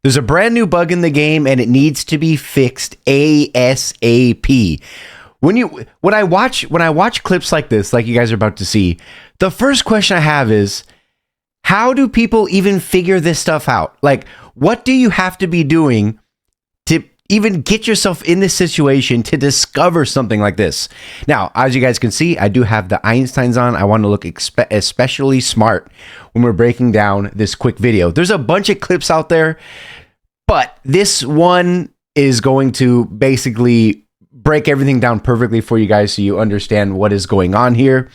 There's a brand new bug in the game and it needs to be fixed ASAP. When I watch clips like this, like you guys are about to see, the first question I have is, how do people even figure this stuff out? Like, what do you have to be doing to even get yourself in this situation to discover something like this? Now, as you guys can see, I do have the Einsteins on. I want to look especially smart when we're breaking down this quick video. There's a bunch of clips out there, but this one is going to basically break everything down perfectly for you guys so you understand what is going on here.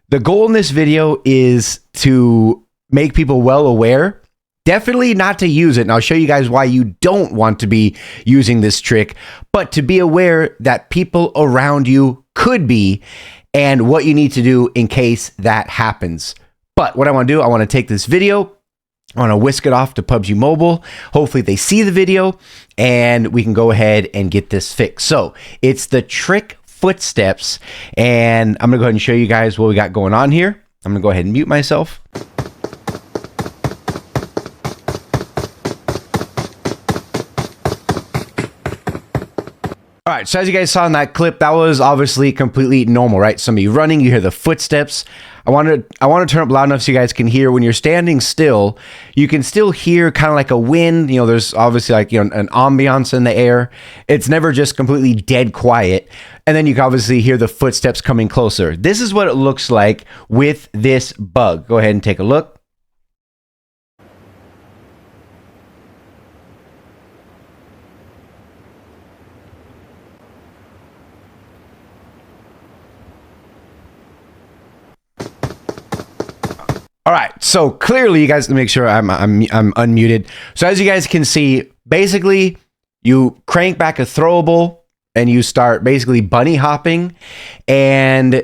The goal in this video is to make people well aware. Definitely not to use it, and I'll show you guys why you don't want to be using this trick, but to be aware that people around you could be, and what you need to do in case that happens. But what I want to do, I want to take this video, I want to whisk it off to PUBG Mobile. Hopefully they see the video, and we can go ahead and get this fixed. So it's the trick footsteps, and I'm going to go ahead and show you guys what we got going on here. I'm going to go ahead and mute myself. All right, so as you guys saw in that clip, that was obviously completely normal, right? Somebody running, you hear the footsteps. I want to turn up loud enough so you guys can hear. When you're standing still, you can still hear kind of like a wind. You know, there's obviously like, you know, an ambiance in the air. It's never just completely dead quiet. And then you can obviously hear the footsteps coming closer. This is what it looks like with this bug. Go ahead and take a look. All right, so clearly you guys, make sure I'm unmuted. So as you guys can see, basically you crank back a throwable and you start basically bunny hopping, and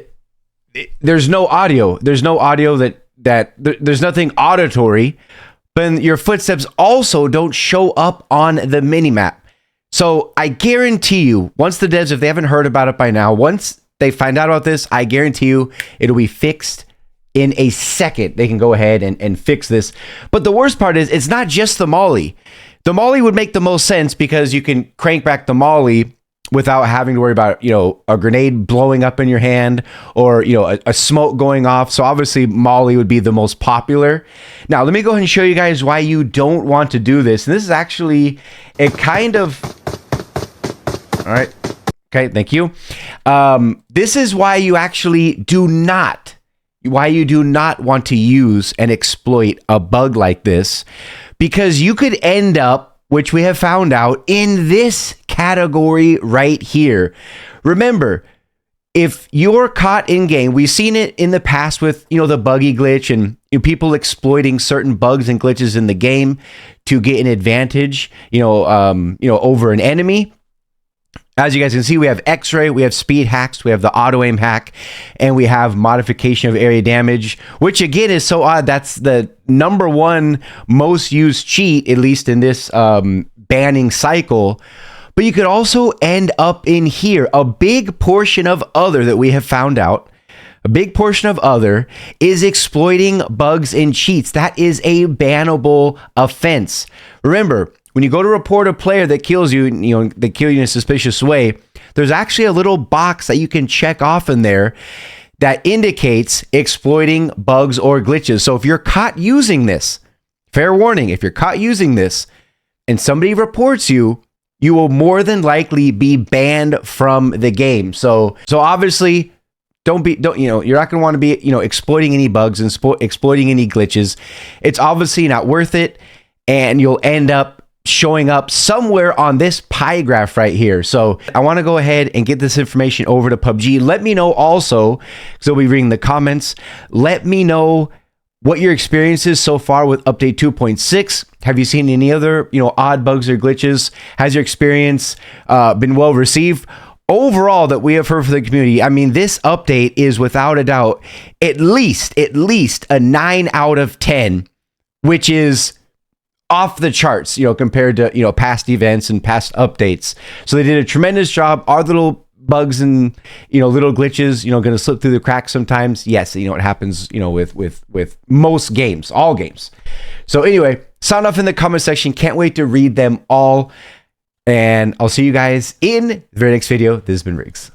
there's no audio. There's no audio there's nothing auditory, but your footsteps also don't show up on the minimap. So I guarantee you, once the devs, if they haven't heard about it by now, once they find out about this, I guarantee you it'll be fixed in a second. They can go ahead and fix this. But the worst part is, it's not just the molly. The molly would make the most sense because you can crank back the molly without having to worry about, you know, a grenade blowing up in your hand or, you know, a smoke going off. So obviously molly would be the most popular. Now, let me go ahead and show you guys why you don't want to do this. And this is actually a kind of... All right. Okay, thank you. This is why you actually do not want to use and exploit a bug like this, because you could end up, which we have found out, in this category right here. Remember, if you're caught in game, we've seen it in the past with, you know, the buggy glitch and, you know, people exploiting certain bugs and glitches in the game to get an advantage, over an enemy. As you guys can see, we have X-ray, we have speed hacks, we have the auto aim hack, and we have modification of area damage, which again is so odd. That's the #1 most used cheat, at least in this banning cycle. But you could also end up in here. A big portion of other that we have found out, a big portion of other is exploiting bugs and cheats. That is a bannable offense. Remember, when you go to report a player that kills you, they kill you in a suspicious way, there's actually a little box that you can check off in there that indicates exploiting bugs or glitches. So if you're caught using this, fair warning, if you're caught using this and somebody reports you, you will more than likely be banned from the game. So obviously, you're not going to want to be, exploiting any bugs and exploiting any glitches. It's obviously not worth it, and you'll end up showing up somewhere on this pie graph right here. So I want to go ahead and get this information over to PUBG. Let me know also, because I'll be reading the comments. Let me know what your experience is so far with update 2.6. Have you seen any other, odd bugs or glitches? Has your experience been well received? Overall, that we have heard from the community, I mean, this update is without a doubt at least a 9 out of 10, which is off the charts, compared to, past events and past updates. So they did a tremendous job. Are little bugs and, little glitches, going to slip through the cracks sometimes? Yes. It happens, with most games, all games. So anyway, Sound off in the comment section. Can't wait to read them all. And I'll see you guys in the very next video. This has been Riggs.